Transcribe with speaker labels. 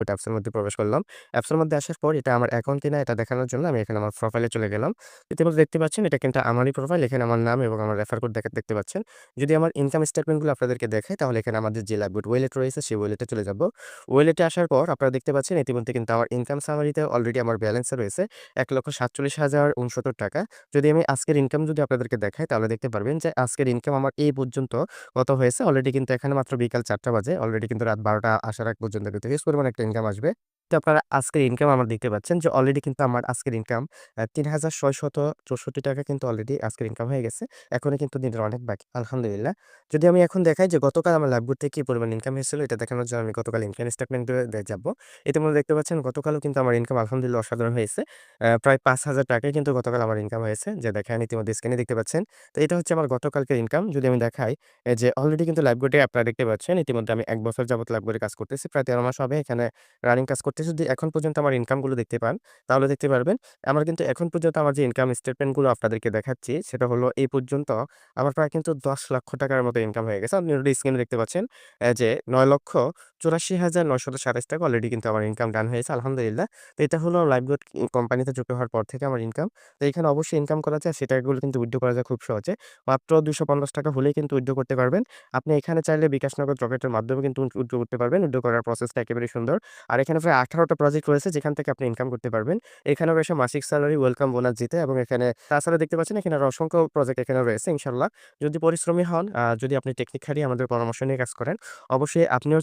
Speaker 1: অ্যাপসের মধ্যে প্রবেশ করলাম। অ্যাপসের মধ্যে আসার পর এটা আমার অ্যাকাউন্ট কিনা এটা দেখানোর জন্য আমি এখানে আমার প্রোফাইলে চলে গেলাম। ইতিমধ্যে দেখতে পাচ্ছেন এটা কিন্তু আমারই প্রোফাইল। এখানে আমার নাম এবং আমার রেফার কোড দেখতে পাচ্ছেন। যদি আমার ইনকাম স্টেটমেন্টগুলো আপনাদেরকে দেখাই তাহলে এখানে আমাদের যে লাইভবোট ওয়ালেট রয়েছে সেই ওয়ালেটে চলে যাব। ওয়ালেটে আসার পর আপনারা দেখতে পাচ্ছেন ইতিমধ্যে কিন্তু আমার ইনকাম সামারিতে অলরেডি আমার ব্যালেন্সে রয়েছে ৳১,৪৭,৬৯। যদি আমি আজকের ইনকাম যদি আপনাদেরকে দেখাই তাহলে দেখতে পারবেন যে আজকের ইনকাম আমার এই পর্যন্ত কত হয়েছে। অলরেডি কিন্তু এখানে মাত্র বিকাল ৪ঃ০০ বাজে। অলরেডি কিন্তু রাত ১২ঃ০০ আসার আগ পর্যন্ত কিন্তু হিউজ পরিমাণে একটা ইনকাম আসবে। তো আপনারা আজকের ইনকাম আমার দেখতে পাচ্ছেন যে অলরেডি কিন্তু আমার আজকের ইনকাম ৳৩,৬৬৪ কিন্তু অলরেডি আজকের ইনকাম হয়ে গেছে। এখনো কিন্তু দিনের অনেক বাকি। আলহামদুলিল্লাহ। যদি আমি এখন দেখাই যে গতকাল আমার লাইভবোট থেকে কি পরিমাণ ইনকাম হয়েছিল এটা দেখানোর জন্য আমি গতকাল ইনকাম স্টেটমেন্ট এ যাবো। ইতিমধ্যে দেখতে পাচ্ছেন গতকালও কিন্তু আমার ইনকাম আলহামদুলিল্লাহ অসাধারণ হয়েছে। প্রায় ৳৫,০০০ কিন্তু গতকাল আমার ইনকাম হয়েছে। যে দেখেন ইতিমধ্যে স্ক্রিনে দেখতে পাচ্ছেন। তো এটা হচ্ছে আমার গতকালকের ইনকাম। যদি আমি দেখাই এই যে অলরেডি কিন্তু লাইভবোটে আপনারা দেখতে পাচ্ছেন ইতিমধ্যে আমি ১ বছর যাবত লাইভবোটে কাজ করতেছি। প্রায় ১৩ মাস হবে এখানে রানিং কাজ করতেছি। যদি এখন পর্যন্ত আমার ইনকামগুলো দেখতে পান তাহলে দেখতে পারবেন আমার কিন্তু এখন পর্যন্ত আমার যে ইনকাম স্টেটমেন্টগুলো আপনাদেরকে দেখাচ্ছি সেটা হলো এই পর্যন্ত আমার প্রায় কিন্তু ৳১০,০০,০০০ মতো ইনকাম হয়ে গেছে। আপনি অলরেডি স্ক্রিনে দেখতে পাচ্ছেন যে ৳৯,৮৪,৯২৭ অলরেডি কিন্তু আমার ইনকাম ডান হয়েছে আলহামদুলিল্লাহ। তো এটা হলো লাইভবোট কোম্পানিতে যুক্ত হওয়ার পর থেকে আমার ইনকাম। তো এখানে অবশ্যই ইনকাম করা যায় সেটাগুলো কিন্তু উইথড্র করা যায় খুব সহজে। মাত্র ৳২৫০ হলেই কিন্তু উইথড্র করতে পারবেন। আপনি এখানে চাইলে বিকাশ নগদ রকেটের মাধ্যমে কিন্তু উইথড্র করতে পারবেন। উইথড্র করার প্রসেসটা একেবারেই সুন্দর। আর এখানে প্রায় ১৮ টা প্রজেক্ট রয়েছে যেখান থেকে আপনি ইনকাম করতে পারবেন। এখানেও রয়েছে মাসিক স্যালারি, ওয়েলকাম বোনাস জিতে এবং এখানে তাছাড়া দেখতে পাচ্ছেন এখানে আরো অসংখ্য প্রজেক্ট এখানে রয়েছে ইনশাআল্লাহ। যদি পরিশ্রমী হন, যদি আপনি টেকনিক খাটিয়ে আমাদের পরামর্শ নিয়ে কাজ করেন, অবশ্যই আপনিও